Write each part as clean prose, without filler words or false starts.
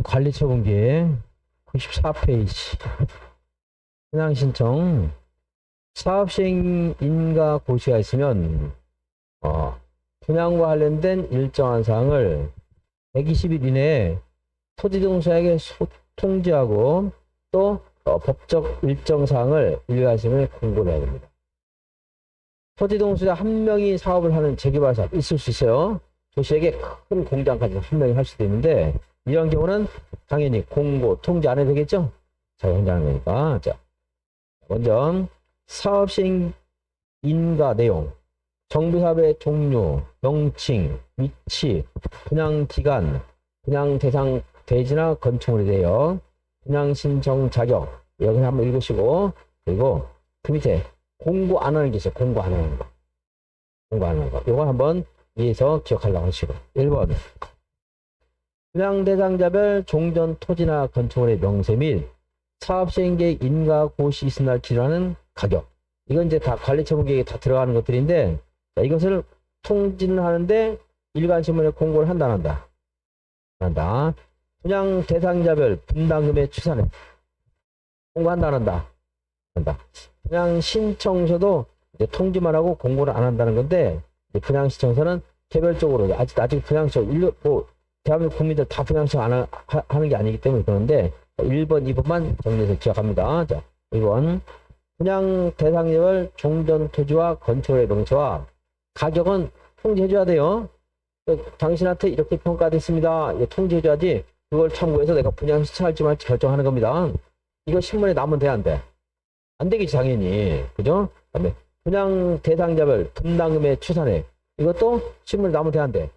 관리처분기 94페이지. 분양신청. 사업시행 인가 고시가 있으면 분양과 관련된 일정한 사항을 120일 이내에 토지등수에게 통지하고 또 법적 일정 사항을 일가심에 공고를 해야 됩니다. 토지등수자 한 명이 사업을 하는 재개발사업 있을 수 있어요. 도시에게 큰 공장까지 한 명이 할 수도 있는데 이런 경우는 당연히 공고 통지 안 해도 되겠죠? 자, 혼자 하는 거니까. 자, 먼저 사업시행 인가 내용, 정비사업의 종류, 명칭, 위치, 분양기간, 분양대상 대지나 건축물에 대하여 분양신청 자격, 여기 한번 읽으시고, 그리고 그 밑에 공고 안 하는 게 있어요. 공고 안 하는 거. 공고 안 하는 거. 이거 한번 이해해서 기억하려고 하시고. 1번. 분양 대상자별 종전 토지나 건축물의 명세 및 사업시행계획 인가 고시 있은 날 기준하는 가격. 이건 이제 다 관리처분계획에 다 들어가는 것들인데, 자, 이것을 통지는 하는데 일간신문에 공고를 한다, 안 한다? 한다. 분양 대상자별 분담금의 추산에 공고한다, 안 한다? 한다. 분양 신청서도 이제 통지만 하고 공고를 안 한다는 건데, 분양 신청서는 개별적으로 아직 분양 신청 대한민국 국민들 다 분양 신청 안 하는 게 아니기 때문에 그러는데 1번, 2번만 정리해서 기억합니다. 자, 2번. 분양 대상자별 종전 토지와 건축물의 명세와 가격은 통지해줘야 돼요. 당신한테 이렇게 평가됐습니다. 통지해줘야지 그걸 참고해서 내가 분양 신청할지 말지 결정하는 겁니다. 이거 신문에 나오면 돼, 안 돼? 안 되겠지, 당연히. 그죠? 그다음에 분양 대상자별 분담금의 추산액. 이것도 신문에 나오면 돼, 안 돼?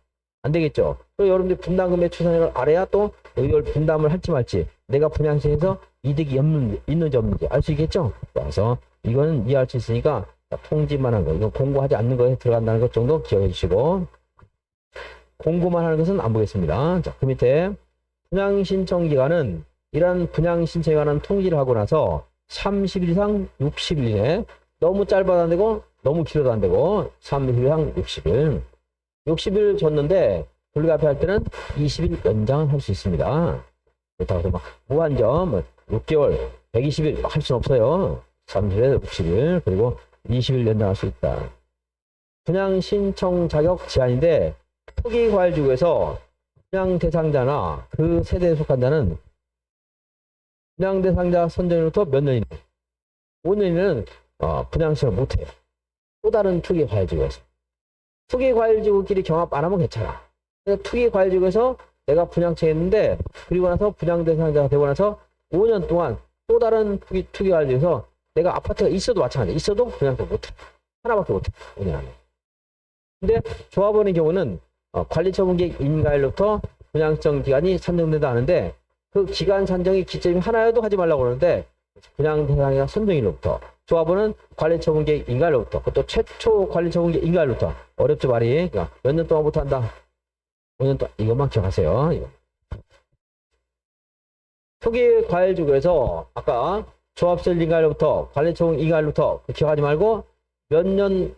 안 되겠죠? 또 여러분들 분담금의 추산액을 알아야 또 이걸 분담을 할지 말지 내가 분양시에서 이득이 있는지 없는지 알 수 있겠죠? 그래서 이거는 이해할 수 있으니까 통지만 한 거, 이거 공고하지 않는 거에 들어간다는 것 정도 기억해 주시고, 공고만 하는 것은 안 보겠습니다. 자, 그 밑에 분양신청 기간은 이러한 분양신청에 관한 통지를 하고 나서 30일 이상 60일 이내, 너무 짧아도 안 되고 너무 길어도 안 되고 30일 이상 60일. 60일 줬는데 불가피할 때는 20일 연장을 할 수 있습니다. 그렇다고 해서 막 무한정 6개월, 120일 할 수는 없어요. 30일에서 60일, 그리고 20일 연장할 수 있다. 분양 신청 자격 제한인데 토기과열지구에서 분양 대상자나 그 세대에 속한 자는 분양 대상자 선정일부터 몇 년 이내, 5년 이내는 분양 신청을 못해요. 또 다른 투기과열지구에서. 투기과열지구끼리 경합 안 하면 괜찮아. 투기과열지구에서 내가 분양청했는데 그리고 나서 분양 대상자가 되고 나서 5년 동안 또 다른 투기과열지구에서 내가 아파트가 있어도 마찬가지야. 있어도 분양청 못해. 하나밖에 못해. 5년 안에. 근데 조합원의 경우는 관리처분계획 인가일로부터 분양청 기간이 산정된다 하는데 그 기간 산정이 기점이 하나여도 하지 말라고 그러는데 분양 대상자 선정일로부터, 조합원은 관리처분계획 인가일로부터, 그것도 최초 관리처분계획 인가일로부터. 어렵죠, 말이. 그러니까 몇 년 동안부터 한다? 5년 동안. 이것만 기억하세요. 이거. 토기과열지구에서 아까 조합설 인가일로부터 관리처분 인가일로부터 기억하지 말고 몇 년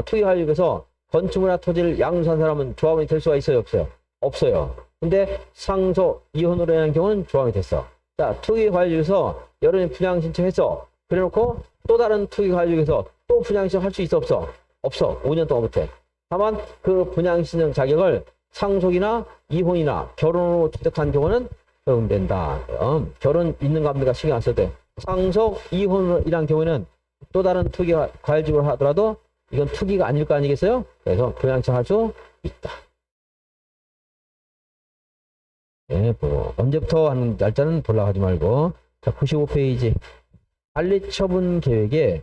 토기과열지구에서 건축물이나 토지를 양수한 사람은 조합원이 될 수가 있어요, 없어요? 없어요. 근데 상속 이혼으로 인한 경우는 조합이 됐어. 자, 토기과열지구에서 여론이 분양 신청했어. 그래놓고 또 다른 투기과열지구에서 또 분양 신청할 수 있어, 없어? 없어. 5년 동안 못해. 다만 그 분양 신청 자격을 상속이나 이혼이나 결혼으로 취득한 경우는 적용된다. 결혼 있는가 없는가 신경 안 써도 돼. 상속, 이혼으로 인한 경우에는 또 다른 투기과열지구를 하더라도 이건 투기가 아닐 거 아니겠어요? 그래서 분양 신청할 수 있다. 네, 뭐 언제부터 하는 날짜는 보려고 하지 말고. 자, 95페이지. 관리처분 계획에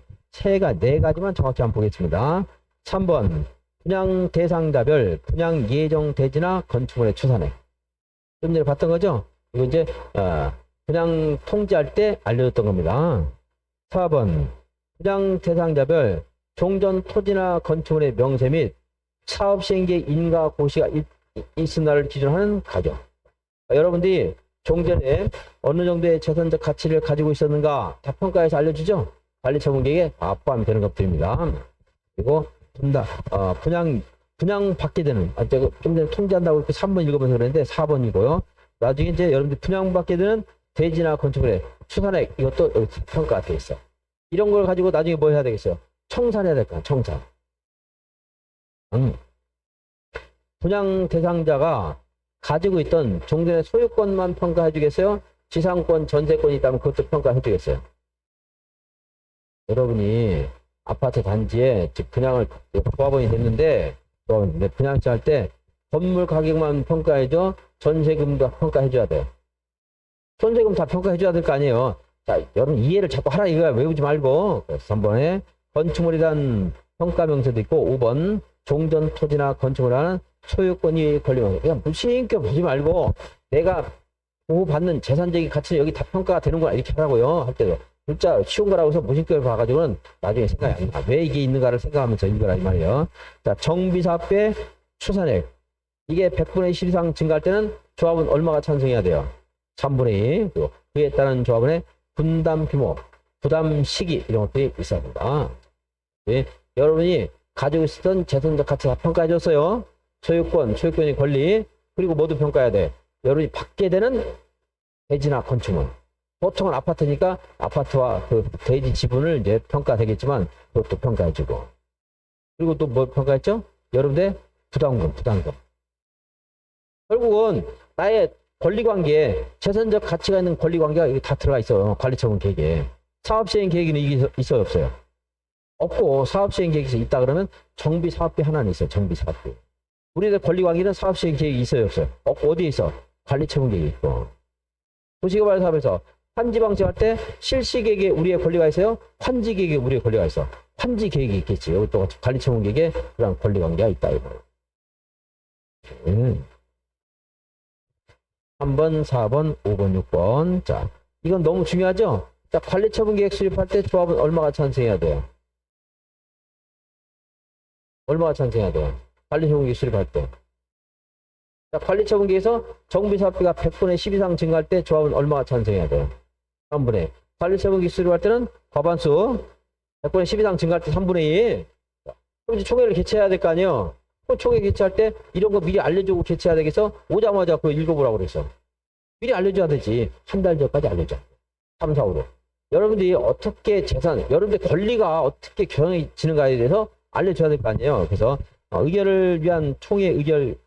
네 가지만 정확히 한번 보겠습니다. 3번. 분양 대상자별 분양 예정 대지나 건축물의 추산액. 좀 전에 봤던 거죠? 이거 이제 분양 통지할 때 알려줬던 겁니다. 4번. 분양 대상자별 종전 토지나 건축물의 명세 및 사업시행계획 인가 고시가 있은 날을 기준하는 가격. 여러분들이 종전에 어느 정도의 재산적 가치를 가지고 있었는가 다 평가해서 알려주죠? 관리처분계획에 포함이 되는 것들입니다. 그리고 분양 받게 되는, 좀 전에 통지한다고 이렇게 3번 읽으면서 그랬는데 4번이고요. 나중에 이제 여러분들 분양받게 되는 대지나 건축물의 추산액 이것도 여기 평가가 돼 있어. 이런 걸 가지고 나중에 뭐 해야 되겠어요? 청산해야 될 거야. 청산. 분양 대상자가 가지고 있던 종전의 소유권만 평가해 주겠어요? 지상권, 전세권이 있다면 그것도 평가해 주겠어요? 여러분이 아파트 단지에 즉 분양을 조합원이 됐는데 분양 시할 때 건물 가격만 평가해줘? 전세금도 평가해줘야 돼요. 전세금 다 평가해줘야 될 거 아니에요. 자, 여러분 이해를 자꾸 하라 이거야. 외우지 말고. 그래서 3번에 건축물에 대한 평가 명세도 있고 5번 종전 토지나 건축을 하는 소유권이 걸리면 그냥 무심결 보지 말고 내가 보호받는 재산적인 가치는 여기 다 평가가 되는구나 이렇게 하라고요. 할 때도. 진짜 쉬운 거라고 해서 무심결 봐가지고는 나중에 생각이 안 나. 왜 이게 있는가를 생각하면서 읽으라 이 말이에요. 자, 정비사업의 추산액. 이게 100분의 1 이상 증가할 때는 조합은 얼마가 찬성해야 돼요? 3분의 2. 그리고 그에 따른 조합원의 분담 규모, 부담 시기 이런 것들이 있어야 된다. 네. 여러분이 가지고 있었던 재산적 가치 다 평가해줬어요. 소유권의 권리, 그리고 모두 평가해야 돼. 여러분이 받게 되는 대지나 건축물. 보통은 아파트니까 아파트와 그 대지 지분을 이제 평가되겠지만 그것도 평가해주고. 그리고 또 뭐 평가했죠? 여러분의 부담금. 결국은 나의 권리관계에 재산적 가치가 있는 권리관계가 여기 다 들어가 있어요. 관리처분 계획에. 사업시행 계획에는 이게 있어요, 없어요? 없고 사업시행 계획에서 있다 그러면 정비사업비 하나는 있어요. 정비사업비. 우리들 권리관계는 사업시행 계획이 있어요, 없어요? 없고 어디에 있어? 관리처분 계획이 있고. 도시개발 사업에서 환지 방치할 때 실시 계획에 우리의 권리가 있어요? 환지 계획에 우리의 권리가 있어. 환지 계획이 있겠지. 여기 또 관리처분 계획에 그런 권리관계가 있다 이거. 3번, 4번, 5번, 6번. 자, 이건 너무 중요하죠? 자, 관리처분 계획 수립할 때 조합은 얼마가 찬성해야 돼요? 얼마가 찬성해야 돼요? 관리처분 계획 수립할 때. 자, 관리처분 계획에서 정비사업비가 100분의 10 이상 증가할 때 조합은 얼마가 찬성해야 돼요? 3분의 1. 관리처분 계획 수립할 때는 과반수 100분의 10 이상 증가할 때 3분의 2. 그럼 이제 총회를 개최해야 될 거 아니에요? 총회 개최할 때 이런 거 미리 알려주고 개최해야 되겠어? 오자마자 그거 읽어보라고 그랬어. 미리 알려줘야 되지. 한 달 전까지 알려줘. 3, 4, 5로. 여러분들이 어떻게 여러분들 권리가 어떻게 규정해지는가에 대해서 알려줘야 될 거 아니에요. 그래서 의결을 위한 총회 의결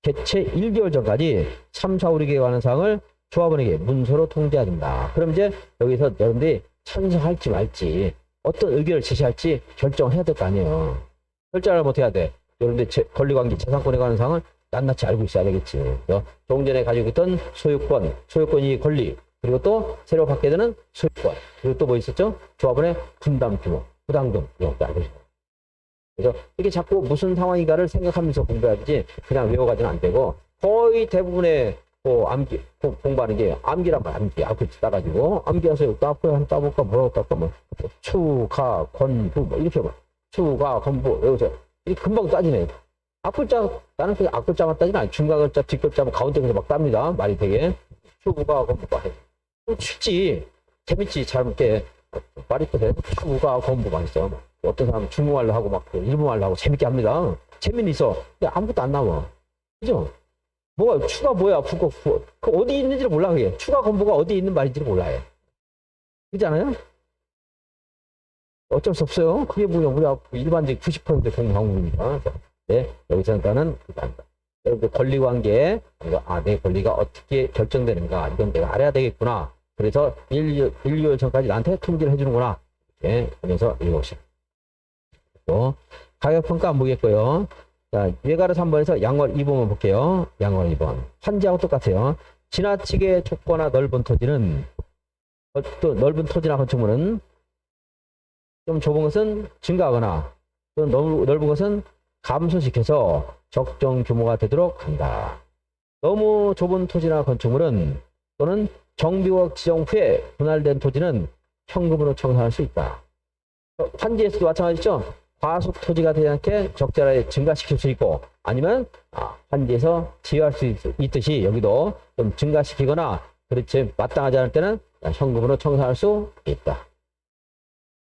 개최 1개월 전까지 3, 4, 5, 6에 관한 사항을 조합원에게 문서로 통지해야 된다. 그럼 이제 여기서 여러분들이 찬성할지 말지 어떤 의결을 제시할지 결정해야 될 거 아니에요. 결정을 못 해야 돼. 여러분들 권리관계 재산권에 관한 사항을 낱낱이 알고 있어야 되겠지. 조금 전에 가지고 있던 소유권이 권리, 그리고 또 새로 받게 되는 소유권, 그리고 또 뭐 있었죠? 조합원의 분담 규모, 부담금 이런 것도 알고 있어요. 그래서 이게 자꾸 무슨 상황인가를 생각하면서 공부해야지 그냥 외워가지는 안 되고 거의 대부분의 암기 공부하는 게 암기란 말, 암기 따가지고 암기해서 따볼까 뭐라고 따볼까 뭐 추가 권부 뭐 이렇게 뭐 추가 권부 외우세요. 이 금방 따지네. 나는 그냥 앞글자만 따지는 않아요. 중간글자, 뒷글자, 뭐 가운데 글자 막 땁니다. 말이 되게. 추가 권부가 해. 쉽지. 재밌지. 잘 이렇게 말이 또 돼. 추가 권부 많이 써. 어떤 사람은 중국말로 하고 막 일본말로 하고 재밌게 합니다. 재미는 있어. 근데 아무것도 안 나와. 그죠? 추가 뭐야? 그 어디 있는지를 몰라, 그게. 추가 권부가 어디 있는 말인지를 몰라요. 그렇지 않아요? 어쩔 수 없어요. 그게 뭐야? 우리 일반적인 90% 공부 방법입니다. 네, 여기서 일단은 여러분들 권리관계, 내 권리가 어떻게 결정되는가, 이건 내가 알아야 되겠구나. 그래서 1개월 전까지 나한테 통지를 해주는구나. 이렇게 하면서 읽어보시죠. 가격평가 안 보겠고요. 자, 외가로 3번에서 양월 2번만 볼게요. 양월 2번. 환지하고 똑같아요. 지나치게 좁거나 넓은 토지는, 또 넓은 토지나 건축물은 좀 좁은 것은 증가하거나 또 넓은 것은 감소시켜서 적정 규모가 되도록 한다. 너무 좁은 토지나 건축물은 또는 정비구역 지정 후에 분할된 토지는 현금으로 청산할 수 있다. 환지에서도 마찬가지죠. 과속 토지가 되지 않게 적절하게 증가시킬 수 있고 아니면 환지에서 제외할 수 있듯이 여기도 좀 증가시키거나 그렇지 마땅하지 않을 때는 현금으로 청산할 수 있다.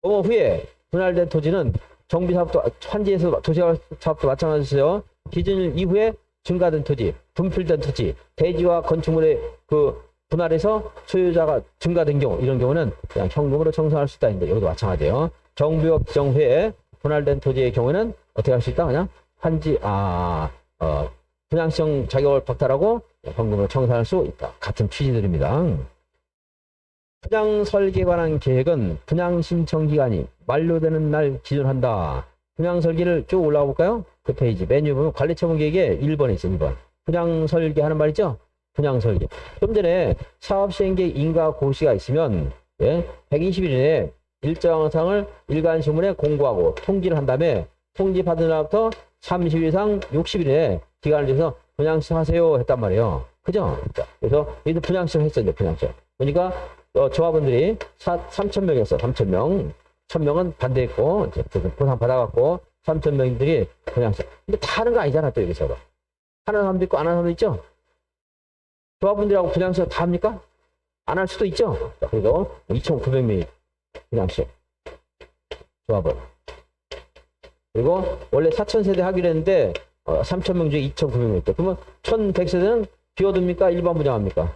후에 분할된 토지는 정비사업도 환지에서 도시사업도 마찬가지죠. 기준일 이후에 증가된 토지 분필된 토지, 대지와 건축물의 그 분할해서 소유자가 증가된 경우, 이런 경우는 그냥 현금으로 청산할 수 있다는데, 여기도 마찬가지예요. 정부역 지정회에 분할된 토지의 경우에는 어떻게 할 수 있다? 그냥 분양시정 자격을 박탈하고 현금으로 청산할 수 있다. 같은 취지들입니다. 분양 설계에 관한 계획은 분양 신청 기간이 만료되는 날 기준한다. 분양 설계를 쭉 올라가 볼까요? 그 페이지 메뉴 보면 관리처분 계획에 1번에 있어요. 1번. 분양 설계하는 말이죠. 분양 설계. 좀 전에 사업 시행 계획 인가 고시가 있으면 120일 이내에 일정 사항을 일간 신문에 공고하고 통지를 한 다음에 통지 받은 날부터 30일 이상 60일에 기간을 줘서 분양 시작하세요 했단 말이에요. 그죠? 그래서 여기도 분양 시작했어요. 분양 시작. 그러니까 조합원들이 3,000명이었어. 3,000명. 1,000명은 반대했고 보상 받아갖고 3,000명들이 분양 시작. 근데 다 하는 거 아니잖아. 또 여기서. 하는 사람도 있고 안 하는 사람도 있죠. 조합원들하고 분양 시작 다 합니까? 안 할 수도 있죠. 그래도 2,900명이 분양 시작. 조합원. 그리고 원래 4,000세대 하기로 했는데 3,000명 중에 2,900명 있다. 그러면 1,100세대는 비워둡니까? 일반 분양합니까?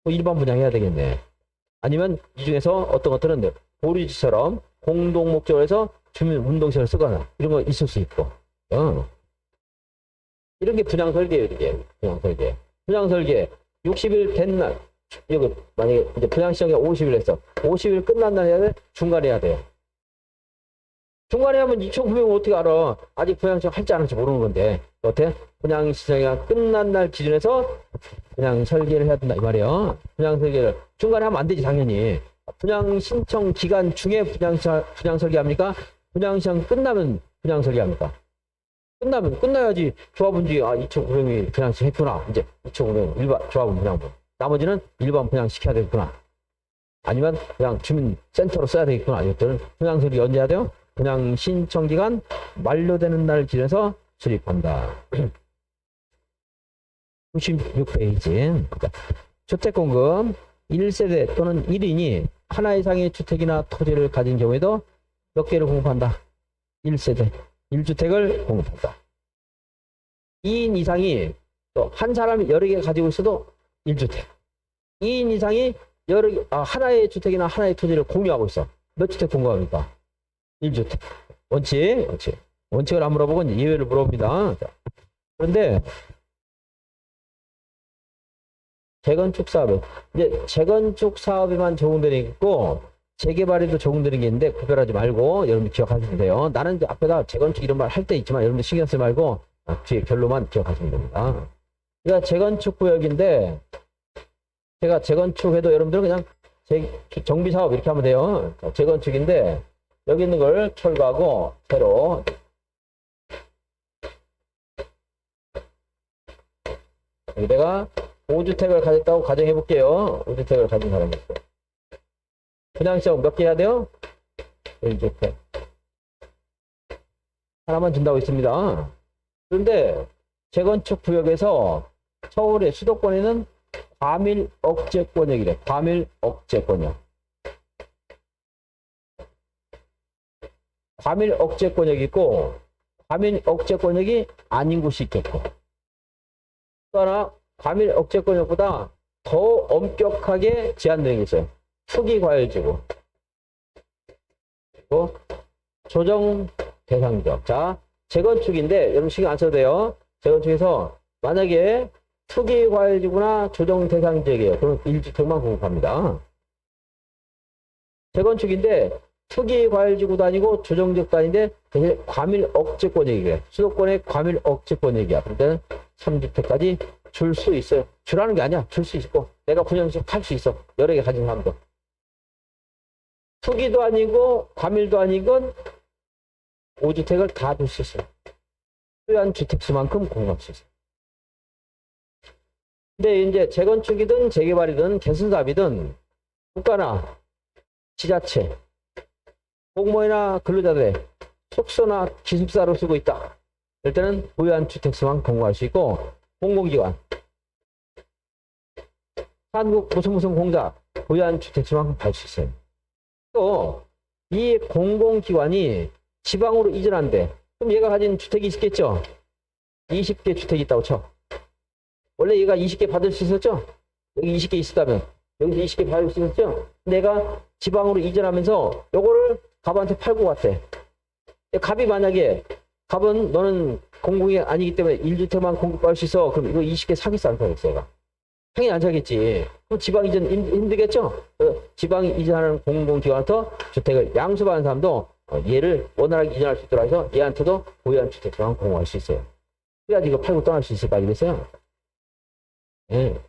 일반 분양해야 되겠네. 아니면 이 중에서 어떤 것들은 보류지처럼 공동 목적으로 해서 주민 운동시설을 쓰거나 이런 거 있을 수 있고. 이런 게 분양 설계예요. 이게 분양 설계. 분양 설계 60일 된 날, 여기 만약에 이제 분양 시작이 50일 했어. 50일 끝난 날 해야 돼? 중간에 해야 돼요. 중간에 하면 2,900원 어떻게 알아? 아직 분양 시작 할지 안 할지 모르는 건데. 어때? 분양 시작이 끝난 날 기준에서 분양 설계를 해야 된다 이 말이에요. 분양 설계를 중간에 하면 안 되지 당연히. 분양 신청 기간 중에 분양 설계합니까? 분양 시장 끝나면 분양 설계합니까? 끝나야지. 조합원들이 2,900명이 분양 시작했구나. 이제 2,900명 일반 조합원 분양분. 나머지는 일반 분양 시켜야 되겠구나. 아니면 그냥 주민센터로 써야 되겠구나. 이것들은 분양 설계 언제 해야 돼요? 분양 신청 기간 만료되는 날 기준에서 수립한다. 96페이지. 주택공급 1세대 또는 1인이 하나 이상의 주택이나 토지를 가진 경우에도 몇 개를 공급한다? 1세대, 1주택을 공급한다. 2인 이상이 또 한 사람이 여러 개 가지고 있어도 1주택. 2인 이상이 하나의 주택이나 하나의 토지를 공유하고 있어. 몇 주택 공급합니까? 1주택. 원칙을 안 물어보고 이제 예외를 물어봅니다. 그런데 재건축 사업에 이제 재건축 사업에만 적용되는 게 있고 재개발에도 적용되는 게 있는데 구별하지 말고 여러분들 기억하시면 돼요. 나는 이제 앞에다 재건축 이런 말 할 때 있지만 여러분들 신경 쓰지 말고 뒤에 결론만 기억하시면 됩니다. 그러니까 재건축 구역인데 제가 재건축해도 여러분들은 그냥 정비 사업 이렇게 하면 돼요. 재건축인데 여기 있는 걸 철거하고 새로 내가 5주택을 가졌다고 가정해 볼게요. 5주택을 가진 사람이 있어요. 분양시장 몇 개 해야 돼요? 1주택. 하나만 준다고 했습니다. 그런데 재건축 구역에서 서울의 수도권에는 과밀 억제 권역이래. 과밀 억제 권역. 과밀 억제 권역이 있고 과밀 억제 권역이 아닌 곳이 있겠고 또 하나 과밀 억제 권역보다 더 엄격하게 제한되는 게 있어요. 투기과열지구 그리고 조정 대상지역. 자, 재건축인데 여러분 신경 안 써도 돼요. 재건축에서 만약에 투기과열지구나 조정 대상지역이에요. 그럼 1주택만 공급합니다. 재건축인데 투기과열지구도 아니고 조정지역도 아닌데 대신 과밀 억제권역이에요. 수도권의 과밀 억제권역이야. 그럴 때는 3주택까지 줄 수 있어요. 주라는 게 아니야. 줄 수 있고 내가 분양식 할 수 있어. 여러 개 가진 사람도. 투기도 아니고 과밀도 아니건 5주택을 다 줄 수 있어요. 필요한 주택수만큼 공급할 수 있어요. 근데 이제 재건축이든 재개발이든 개선사업이든 국가나 지자체, 공무원이나 근로자들의 숙소나 기숙사로 쓰고 있다. 이럴 때는 보유한 주택수만 공급할 수 있고 공공기관, 한국 무슨 공사 보유한 주택수만 받을 수 있어요. 또 이 공공기관이 지방으로 이전한대. 그럼 얘가 가진 주택이 있겠죠? 20개 주택이 있다고 쳐. 원래 얘가 20개 받을 수 있었죠? 여기 20개 있었다면 여기서 20개 받을 수 있었죠? 내가 지방으로 이전하면서 요거를 갑한테 팔고 갔대. 갑이 만약에 갑은 너는 공공이 아니기 때문에 1주택만 공급할 수 있어. 그럼 이거 20개 사겠어 안 사겠어 얘가? 당연히 안 사겠지. 그럼 지방 이전 힘들겠죠? 지방 이전하는 공공기관부터 주택을 양수받은 사람도 얘를 원활하게 이전할 수 있도록 해서 얘한테도 보유한 주택만 공급할 수 있어요. 그래야지 이거 팔고 떠날 수 있을 거 아니겠어요? 예.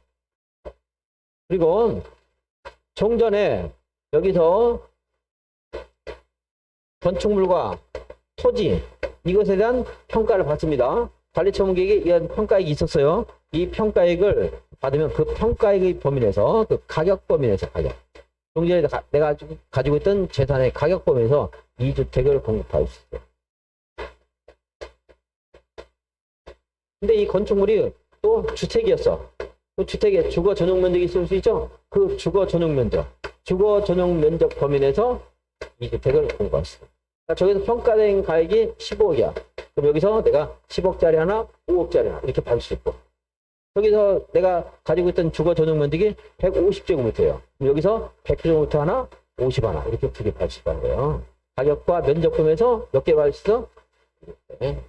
그리고 종전에 여기서 건축물과 토지 이것에 대한 평가를 받습니다. 관리처분계획에 이런 평가액이 있었어요. 이 평가액을 받으면 그 평가액의 범위 내에서 그 가격 범위 내에서 가격. 종전에 내가 가지고 있던 재산의 가격 범위 내에서 이 주택을 공급할 수 있어요. 근데 이 건축물이 또 주택이었어. 그 주택에 주거 전용 면적이 있을 수 있죠? 그 주거 전용 면적 범위 내에서 이 주택을 공급할 수 있어요. 그러니까 저기서 평가된 가액이 15억이야. 그럼 여기서 내가 10억짜리 하나, 5억짜리 하나 이렇게 받을 수 있고. 여기서 내가 가지고 있던 주거 전용 면적이 150제곱미터예요. 그럼 여기서 100제곱미터 하나, 50 하나 이렇게 두 개 받을 수 있다는 거예요. 가격과 면적 범위에서 몇 개 받을 수 있어? 네.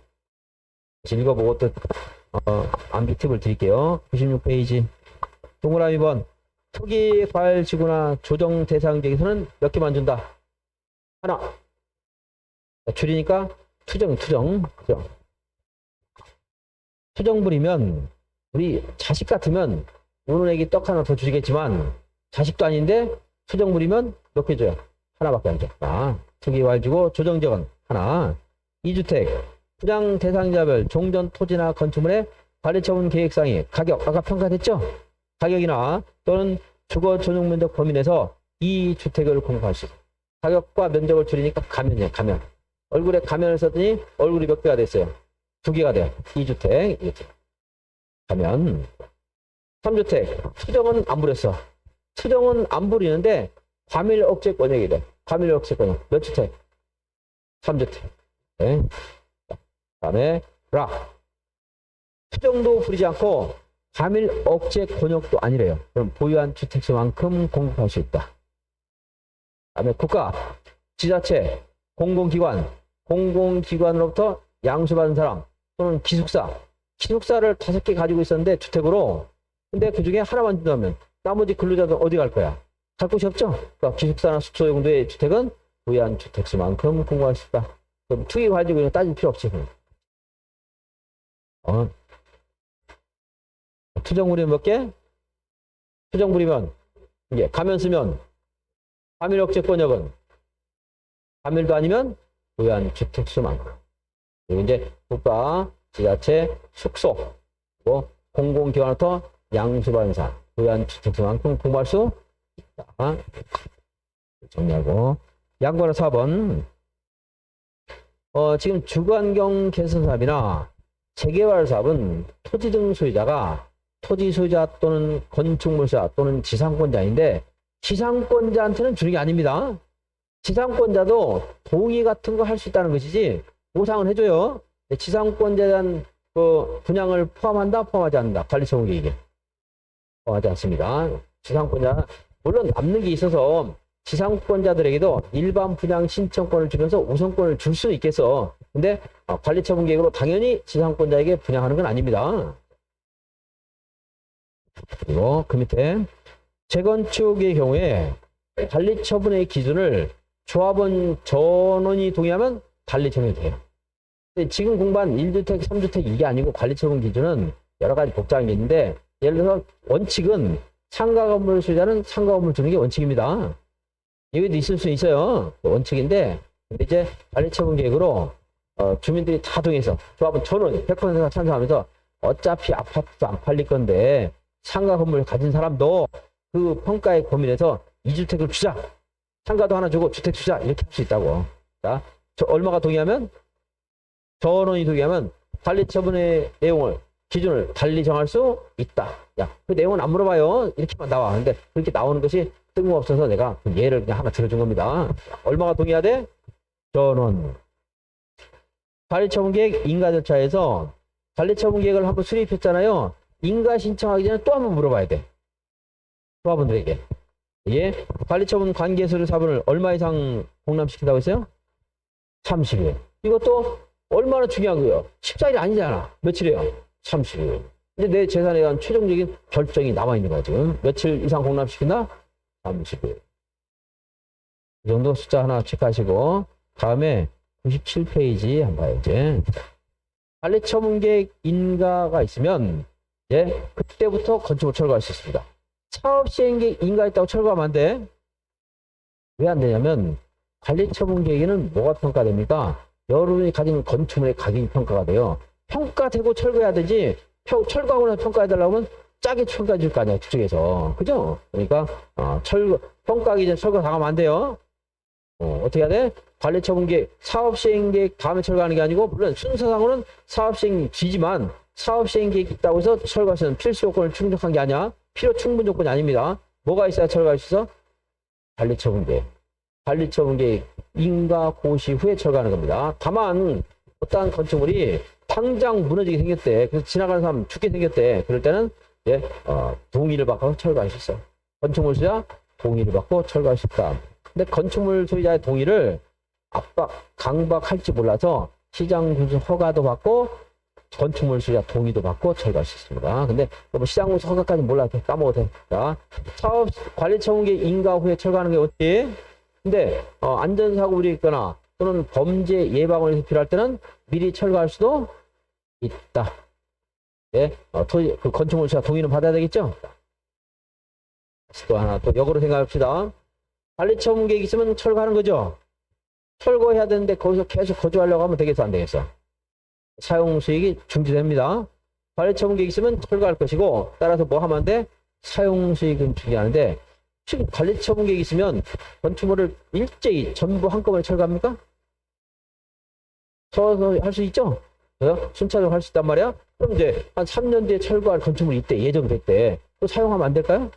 읽어보고 또 암기 팁을 드릴게요. 96페이지 동그라미 번 토기과열지구나 조정 대상 지역에서는 몇 개만 준다? 하나. 줄이니까 투정부리면 우리 자식 같으면 우는애기 떡 하나 더 주시겠지만 자식도 아닌데 투정부리면 몇 개 줘요? 하나밖에 안 줘. 토기과열지구 조정지역은 하나. 2주택 분양 대상자별 종전 토지나 건축물의 관리처분 계획상의 가격 아까 평가됐죠? 가격이나 또는 주거 전용 면적 범위 내에서 이 주택을 공급할 수 있어요. 가격과 면적을 줄이니까 가면이에요. 가면. 얼굴에 가면을 썼더니 얼굴이 몇 개가 됐어요? 2개가 돼요. 2주택. 가면. 3주택. 투정은 안 부렸어. 투정은 안 부리는데 과밀 억제 권역이 돼. 과밀 억제 권역. 몇 주택? 3주택. 네. 다음에 투정도 부리지 않고 과밀 억제 권역도 아니래요. 그럼 보유한 주택수만큼 공급할 수 있다. 다음에 국가, 지자체, 공공기관으로부터 양수받은 사람 또는 기숙사를 5개 가지고 있었는데 주택으로 근데 그 중에 하나만 준다면 나머지 근로자들은 어디 갈 거야? 갈 곳이 없죠? 그러니까 기숙사나 숙소 용도의 주택은 보유한 주택수만큼 공급할 수 있다. 그럼 투기 가지고 따질 필요 없지. 투정부리면 몇 개? 투정부리면 이게 가면 쓰면 과밀 억제 권역은 과밀도 아니면 보유한 주택수만큼. 그리고 이제 국가, 지자체, 숙소, 그리고 공공기관부터 양수받은 사람 보유한 주택수만큼 공부할 수 있다. 정리하고 양관의 4번. 지금 주거환경 개선 사업이나 재개발 사업은 토지 등 소유자가 토지 소유자 또는 건축물사 또는 지상권자인데 지상권자한테는 주는 게 아닙니다. 지상권자도 동의 같은 거 할 수 있다는 것이지 보상을 해줘요. 지상권자에 대한 그 분양을 포함한다, 포함하지 않는다. 관리처분 계획에 포함하지 않습니다. 지상권자 물론 남는 게 있어서 지상권자들에게도 일반 분양 신청권을 주면서 우선권을 줄 수는 있겠어. 근데 관리처분 계획으로 당연히 지상권자에게 분양하는 건 아닙니다. 그리고 그 밑에 재건축의 경우에 관리처분의 기준을 조합원 전원이 동의하면 관리처분이 돼요. 근데 지금 공부한 1주택, 3주택 이게 아니고 관리처분 기준은 여러 가지 복잡한 게 있는데 예를 들어서 원칙은 상가 건물 소유자는 상가 건물 주는 게 원칙입니다. 예외도 있을 수 있어요. 원칙인데 근데 이제 관리처분 계획으로 주민들이 다 동의해서 조합은 전원 100%가 찬성하면서 어차피 아파트도 안 팔릴 건데 상가 건물 가진 사람도 그 평가의 범위 내에서 2주택을 주자. 상가도 하나 주고 주택 주자. 이렇게 할 수 있다고. 자, 얼마가 동의하면? 전원이 동의하면 관리처분의 내용을 기준을 달리 정할 수 있다. 야, 그 내용은 안 물어봐요. 이렇게만 나와. 근데 그렇게 나오는 것이 뜬금없어서 내가 그 예를 그냥 하나 들어준 겁니다. 얼마가 동의해야 돼? 전원. 관리처분 계획 인가 절차에서 관리처분 계획을 한번 수립했잖아요. 인가 신청하기 전에 또 한번 물어봐야 돼. 조합원들에게. 예, 관리처분 관계서류 사본을 얼마 이상 공람시킨다고 했어요? 30일. 이것도 얼마나 중요한 거예요? 14일이 아니잖아. 며칠이에요? 30일. 이제 내 재산에 대한 최종적인 결정이 남아있는 거야, 지금. 며칠 이상 공람시킨다? 30일. 이 정도 숫자 하나 체크하시고, 다음에 97페이지 한번 봐요, 이제. 관리처분계획 인가가 있으면, 예, 그때부터 건축을 철거할 수 있습니다. 사업시행계획 인가했다고 철거하면 안 돼. 왜 안 되냐면, 관리처분계획에는 뭐가 평가됩니까? 여러분이 가진 건축물의 가격이 평가가 돼요. 평가되고 철거해야 되지, 철거하고 나서 평가해달라고 하면 짜게 평가해 줄 거 아니야, 그쪽에서. 그죠? 그러니까, 평가하기 전에 철거 당하면 안 돼요. 어떻게 해야 돼? 관리처분계획, 사업시행계획 다음에 철거하는 게 아니고, 물론 순서상으로는 사업시행 지지만, 사업시행계획 있다고 해서 철거할 수 있는 필수 요건을 충족한 게 아니야. 필요 충분 조건이 아닙니다. 뭐가 있어야 철거할 수 있어? 관리처분계획. 관리처분계획 인가 고시 후에 철거하는 겁니다. 다만, 어떠한 건축물이 당장 무너지게 생겼대. 그래서 지나가는 사람 죽게 생겼대. 그럴 때는, 예, 동의를 받고 철거할 수 있어. 건축물 소유자 동의를 받고 철거할 수 있다. 근데 건축물 소유자의 동의를 강박할지 몰라서 시장 군수 허가도 받고 건축물 소유자 동의도 받고 철거할 수 있습니다. 근데 뭐 시장 군수 허가까지 몰라 까먹어도 돼. 자, 사업 관리처분계획 인가 후에 철거하는 게 어때? 근데 안전사고물이 있거나 또는 범죄 예방을 위해서 필요할 때는 미리 철거할 수도 있다. 예, 그 건축물 소유자 동의는 받아야 되겠죠? 또 하나 또 역으로 생각합시다. 관리처분계획 있으면 철거하는 거죠. 철거해야 되는데 거기서 계속 거주하려고 하면 되겠어, 안 되겠어? 사용수익이 중지됩니다. 관리처분계획 있으면 철거할 것이고, 따라서 뭐 하면 안 돼? 사용수익은 중지하는데, 지금 관리처분계획 있으면 건축물을 일제히 전부 한꺼번에 철거합니까? 서서 할 수 있죠? 순차적으로 할 수 있단 말이야? 그럼 이제 한 3년 뒤에 철거할 건축물이 있대, 예정됐대. 또 사용하면 안 될까요?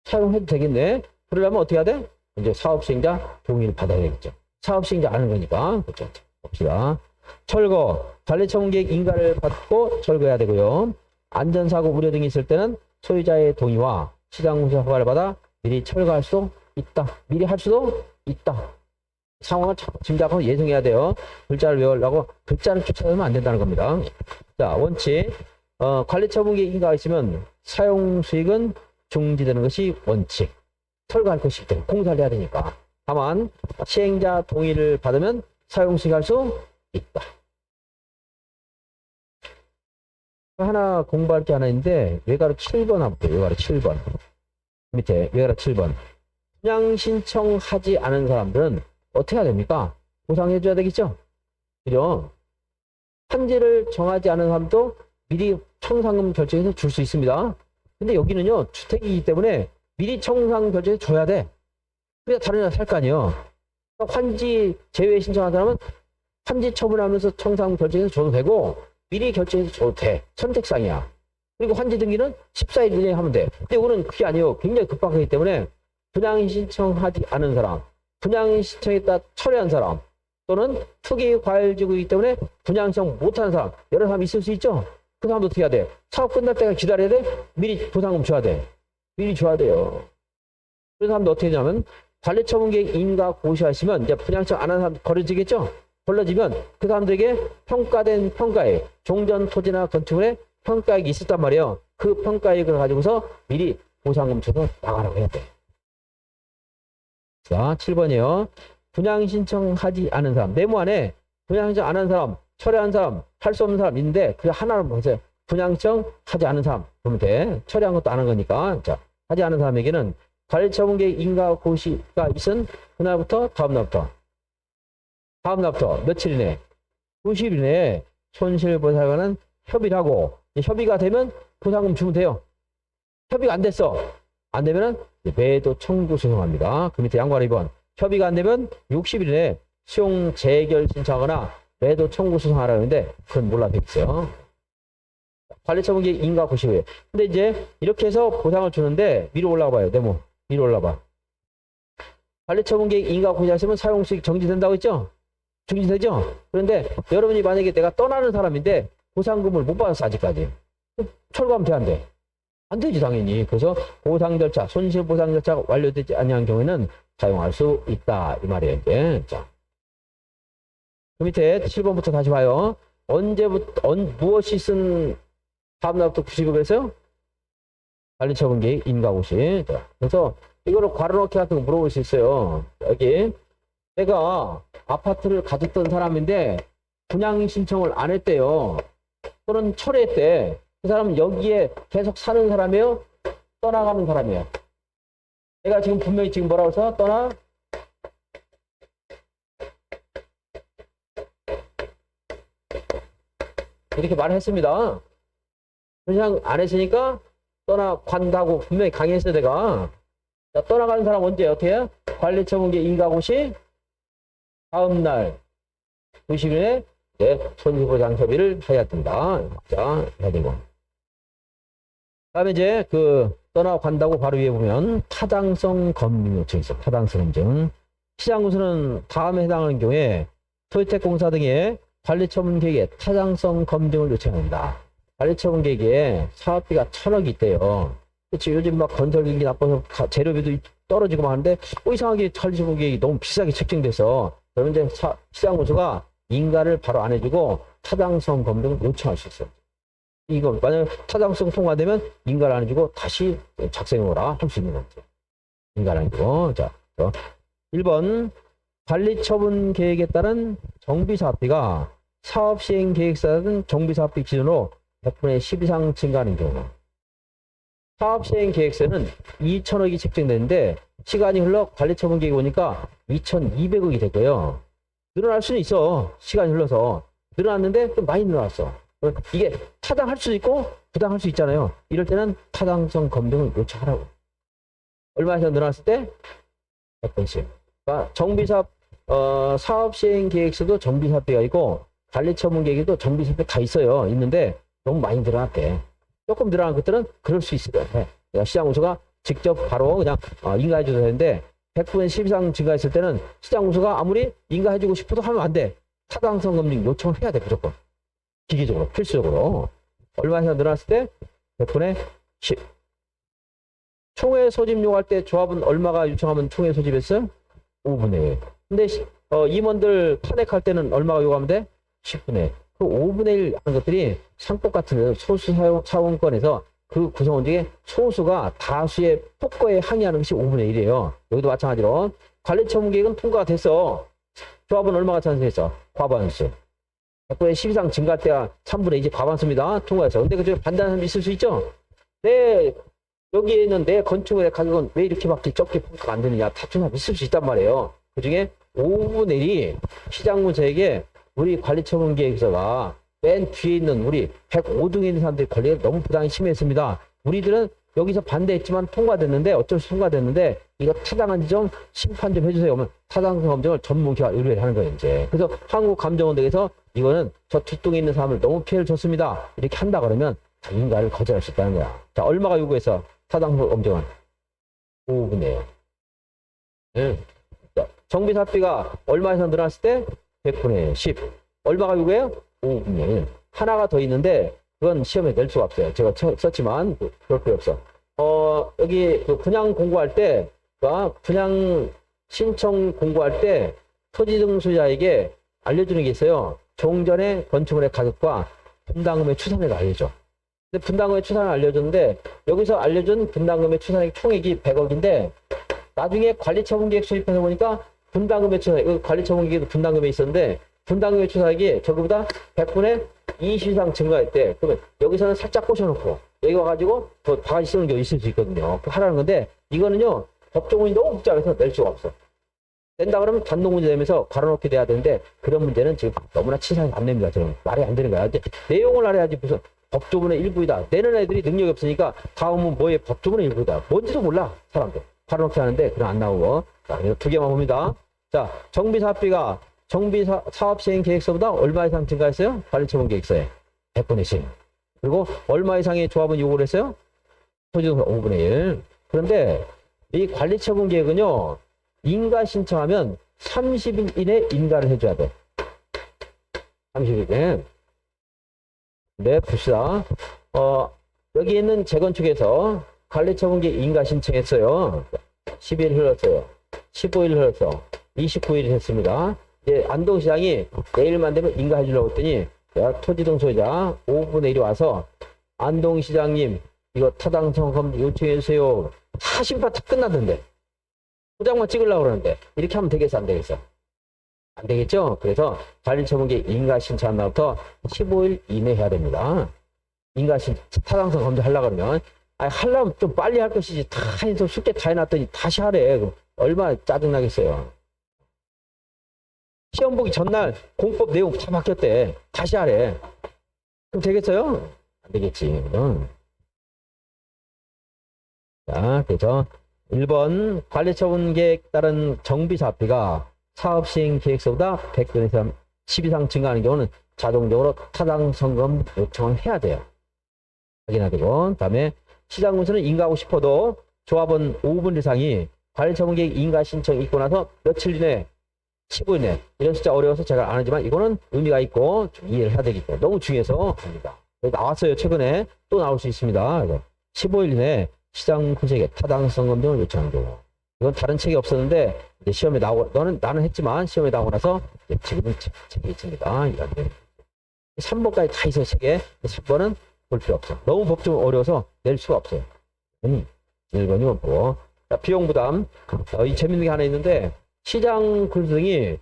사용해도 되겠네. 그러려면 어떻게 해야 돼? 이제 사업시행자 동의를 받아야 되겠죠. 사업시행자 아는 거니까. 그렇죠. 봅시다. 철거, 관리처분계획 인가를 받고 철거해야 되고요. 안전사고 우려 등이 있을 때는 소유자의 동의와 시장군수 허가를 받아 미리 철거할 수도 있다. 미리 할 수도 있다. 상황을 짐작하고 예상해야 돼요. 글자를 외우려고 글자를 쫓아내면 안 된다는 겁니다. 자, 원칙. 관리처분계획 인가가 있으면 사용수익은 중지되는 것이 원칙. 철거할 것이 있기 때문에 공사를 해야 되니까. 다만 시행자 동의를 받으면 사용수익 할 수 있다. 하나 공부할 게 하나 있는데 외가로 7번 한번 볼게요. 외가로 7번. 밑에 외가로 7번. 분양 신청하지 않은 사람들은 어떻게 해야 됩니까? 보상해 줘야 되겠죠? 그죠? 한지를 정하지 않은 사람도 미리 청산금 결정해서 줄 수 있습니다. 근데 여기는요, 주택이기 때문에 미리 청산 결정해 줘야 돼. 그래야 다른 애 살 거 아니에요. 환지 제외 신청한 사람은 환지 처분하면서 청산 결정해서 줘도 되고, 미리 결정해서 줘도 돼. 선택상이야. 그리고 환지 등기는 14일 이내에 하면 돼. 근데 이거는 그게 아니에요. 굉장히 급박하기 때문에 분양 신청하지 않은 사람, 분양 신청했다 철회한 사람, 또는 투기 과열지구이기 때문에 분양 신청 못하는 사람, 여러 사람 있을 수 있죠? 그 사람도 어떻게 해야 돼? 사업 끝날 때까지 기다려야 돼? 미리 보상금 줘야 돼. 미리 줘야 돼요. 그런 사람도 어떻게 되냐면, 관리처분계획 인가 고시하시면 이제 분양 신청 안 하는 사람 걸어지겠죠? 걸러지면 그 사람들에게 평가된 평가액, 종전 토지나 건축물에 평가액이 있었단 말이에요. 그 평가액을 가지고서 미리 보상금 줘서 나가라고 해야 돼. 자, 7번이에요. 분양 신청하지 않은 사람. 네모 안에 분양 신청 안 한 사람, 철회한 사람, 할 수 없는 사람 있는데 그 하나를 보세요. 분양 신청하지 않은 사람 보면 돼. 철회한 것도 안 한 거니까. 자, 하지 않은 사람에게는 관리처분계획 인가 고시가 있은 그날부터 다음 날부터 며칠 이내 90일 이내에 손실보상과는 협의를 하고, 협의가 되면 보상금 주면 돼요. 협의가 안 됐어. 안 되면은 매도 청구 소송합니다. 그 밑에 양관 2번. 협의가 안 되면 60일 이내에 수용 재결 신청하거나 매도 청구 소송하라고 하는데 그건 몰라 되겠어요. 관리처분계획 인가 고시 후에. 근데 이제 이렇게 해서 보상을 주는데 위로 올라가 봐요. 네모. 위로 올라가. 관리처분계획 인가 고시하시면 사용수익 정지된다고 했죠? 중지되죠? 그런데 여러분이 만약에 내가 떠나는 사람인데 보상금을 못 받았어, 아직까지. 철거하면 돼, 안 돼? 안 되지, 당연히. 그래서 보상 절차, 손실 보상 절차가 완료되지 않은 경우에는 사용할 수 있다. 이 말이에요, 이제. 자. 그 밑에 7번부터 다시 봐요. 무엇이 쓴 다음날부터 90을 그랬어요? 관리처분계획 인가고시. 자, 그래서 이거를 괄호넣기 같은 거 물어볼 수 있어요. 여기 내가 아파트를 가졌던 사람인데 분양 신청을 안 했대요. 또는 철회했대. 그 사람은 여기에 계속 사는 사람이에요? 떠나가는 사람이에요? 내가 지금 분명히 지금 뭐라고 써? 떠나? 이렇게 말을 했습니다. 그냥 안 했으니까 떠나간다고 분명히 강의했어요, 내가. 자, 떠나가는 사람 언제 어떻게 해요? 관리처분계 인가고시 다음날 90일에 손실보상 협의를 해야 된다. 자, 해야 되고. 다음에 이제 떠나간다고 바로 위에 보면 타당성 검증 요청 있어. 타당성 검증. 시장구수는 다음에 해당하는 경우에 토지택공사 등의 관리처분계획에 타당성 검증을 요청한다. 관리처분계획에 사업비가 1,000억이 있대요. 그치, 요즘 막 건설경기 나빠서 재료비도 떨어지고 막 하는데 이상하게 관리처분계획이 너무 비싸게 책정돼서 그러면 이제 시장구수가 인가를 바로 안 해주고 타당성 검증을 요청할 수 있어요. 이거 만약 타당성 통과되면 인가를 안 해주고 다시 작성해오라 할 수 있는 거죠. 인가를 안 해주고. 자, 1번 관리처분 계획에 따른 정비사업비가 사업시행계획사 등 정비사업비 기준으로 100분의 10 이상 증가하는 경우. 사업시행계획서는 2,000억이 책정되는데 시간이 흘러 관리처분 계획이 오니까 2,200억이 됐고요. 늘어날 수는 있어. 시간이 흘러서. 늘어났는데 좀 많이 늘어났어. 이게 타당할 수도 있고 부당할 수 있잖아요. 이럴 때는 타당성 검증을 요청하라고. 얼마 이상 늘어났을 때? 100번씩. 그러니까 정비사업, 사업시행계획서도 정비사업비가 있고 관리처분계획에도 정비사업비 다 있어요. 있는데 너무 많이 늘어났대. 조금 늘어난 것들은 그럴 수 있을 거야. 시장구수가 직접 바로 그냥 인가해줘도 되는데 100분의 10 이상 증가했을 때는 시장구수가 아무리 인가해주고 싶어도 하면 안 돼. 타당성 검증 요청을 해야 돼. 무조건. 기기적으로, 필수적으로. 얼마 이상 늘어났을 때 100분의 10. 총회 소집 요구할 때 조합은 얼마가 요청하면 총회 소집했어요? 5분의 1. 근데 임원들 탄핵할 때는 얼마가 요구하면 돼? 10분의 1. 그 5분의 1 하는 것들이 상법 같은 소수 사용권에서 그 구성원 중에 소수가 다수의 폭거에 항의하는 것이 5분의 1이에요. 여기도 마찬가지로 관리처분계획은 통과가 됐어. 조합은 얼마가 찬성했어? 과반수. 100분의 10 이상 증가할 때가 3분의 2지 과반수입니다. 통과해서. 근데 그중에 반대하는 사람이 있을 수 있죠? 여기에는 내 건축물의 가격은 왜 이렇게밖에 적게 평가가 안 되느냐. 다툼이 있을 수 있단 말이에요. 그 중에 5분의 1이 시장구세에게 우리 관리처분계획서가 맨 뒤에 있는 우리 105등에 있는 사람들이 권리가 너무 부당히 심했습니다. 우리들은 여기서 반대했지만 통과됐는데 어쩔 수 통과됐는데 이거 타당한지 좀 심판 좀 해주세요. 그러면 타당성 검증을 전문기관 의뢰를 하는 거예요. 이제. 그래서 한국감정원에서 이거는 저 뒷동에 있는 사람을 너무 피해를 줬습니다. 이렇게 한다 그러면 인가를 거절할 수 있다는 거야. 자, 얼마가 요구해서 타당성 검증은 5분의 1. 정비사업비가 얼마 이상 늘어났을 때 100분의 10. 얼마가 요구해요? 5분의 1. 하나가 더 있는데 그건 시험에 낼 수가 없어요. 제가 썼지만 그럴 필요 없어. 여기 분양 공고할 때 분양 신청 공고할 때 토지 등수자에게 알려주는 게 있어요. 종전의 건축물의 가격과 분담금의 추산액을 알려줘. 근데 분담금의 추산을 알려줬는데 여기서 알려준 분담금의 추산액 총액이 100억인데 나중에 관리처분계획 수립해서 보니까 분담금의 추산액, 관리처분계획에도 분담금이 있었는데 분담금의 추산액이 저거보다 100분의 20 이상 증가했대. 그러면 여기서는 살짝 꼬셔놓고 여기 와가지고 더 바가지 쓰는 게 있을 수 있거든요. 하라는 건데 이거는요 법조문이 너무 복잡해서 낼 수가 없어. 낸다 그러면 단독 문제 내면서 괄호넣기 돼야 되는데 그런 문제는 지금 너무나 치사하게 안 냅니다. 저는 말이 안 되는 거야. 근데 내용을 알아야지 무슨 법조문의 일부이다. 내는 애들이 능력이 없으니까 다음은 뭐의 법조문의 일부이다. 뭔지도 몰라 사람들. 괄호넣기 하는데 그럼 안 나오고. 자, 두 개만 봅니다. 자, 정비사업비가 사업시행계획서보다 얼마 이상 증가했어요? 관리처분계획서에 100분의 10. 그리고 얼마 이상의 조합은 요구를 했어요? 토지등수 5분의 1. 그런데 이 관리처분계획은요 인가 신청하면 30일 이내 인가를 해줘야 돼. 30일 이내. 네, 봅시다. 여기 있는 재건축에서 관리처분기 인가 신청했어요. 10일 흘렀어요. 15일 흘렀어. 29일 했습니다. 이제 안동시장이 내일만 되면 인가해 주려고 했더니 토지동 소유자 5분의 1이 와서 안동시장님 이거 타당성 검증 요청해 주세요. 다 심판 다 끝났는데 도장만 찍으려고 그러는데 이렇게 하면 되겠어 안 되겠어? 안 되겠죠? 그래서 관리처분기 인가 신청한 날부터 15일 이내 해야 됩니다. 인가 타당성 검증하려고 그러면 하려면 좀 빨리 할 것이지 다 해서 쉽게 다 해놨더니 다시 하래. 그럼 얼마나 짜증나겠어요. 시험 보기 전날 공법 내용 다 바뀌었대. 다시 하래. 그럼 되겠어요? 안 되겠지. 자, 그래서 1번 관리처분 계획 따른 정비사비가 사업 시행 계획서보다 100건 이상 10 이상 증가하는 경우는 자동적으로 타당성검 요청을 해야 돼요. 확인해야 되고, 다음에 시장군수는 인가하고 싶어도 조합원 5분 이상이 관리처분 계획 인가 신청 있고 나서 며칠 이내 15일 내 이런 숫자 어려워서 제가 안 하지만 이거는 의미가 있고 좀 이해를 해야 되겠고 너무 중요해서 합니다. 나왔어요. 최근에 또 나올 수 있습니다. 15일 이내 시장 군수에게 타당성 검증을 요청한 경우. 이건 다른 책이 없었는데 이제 시험에 나오고 나는 했지만 시험에 나오고 나서 지금은 책이 있습니다. 이런 3번까지 다 있어요. 책에 3번은 볼 필요 없어. 너무 법 좀 어려워서 낼 수가 없어요. 1번이면 뭐. 비용 부담. 이 재밌는 게 하나 있는데 시장 군수등이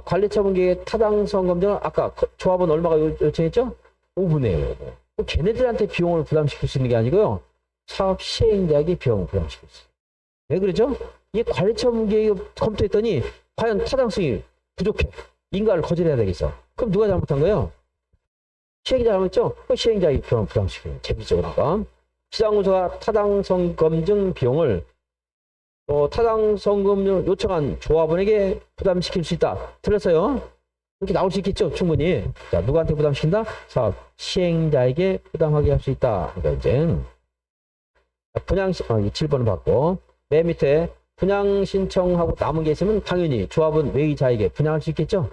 관리처분계획 타당성 검증을 아까 조합은 얼마가 요청했죠? 5분의 1. 걔네들한테 비용을 부담시킬 수 있는 게 아니고요. 사업 시행자에게 비용을 부담시킬 수 있어요. 왜 그러죠? 이 관리처분계획 검토했더니 과연 타당성이 부족해. 인가를 거절해야 되겠어. 그럼 누가 잘못한 거예요? 시행자 잘못했죠? 그 시행자에게 비용을 부담시키는 재비적으로. 시장군수가 타당성 검증 비용을 타당성 검증을 요청한 조합원에게 부담시킬 수 있다. 틀렸어요? 이렇게 나올 수 있겠죠? 충분히. 자, 누구한테 부담시킨다? 사업 시행자에게 부담하게 할 수 있다. 그러니까 이제 분양 7번을 받고 맨 밑에 분양 신청하고 남은 게 있으면 당연히 조합은 외의자에게 분양할 수 있겠죠?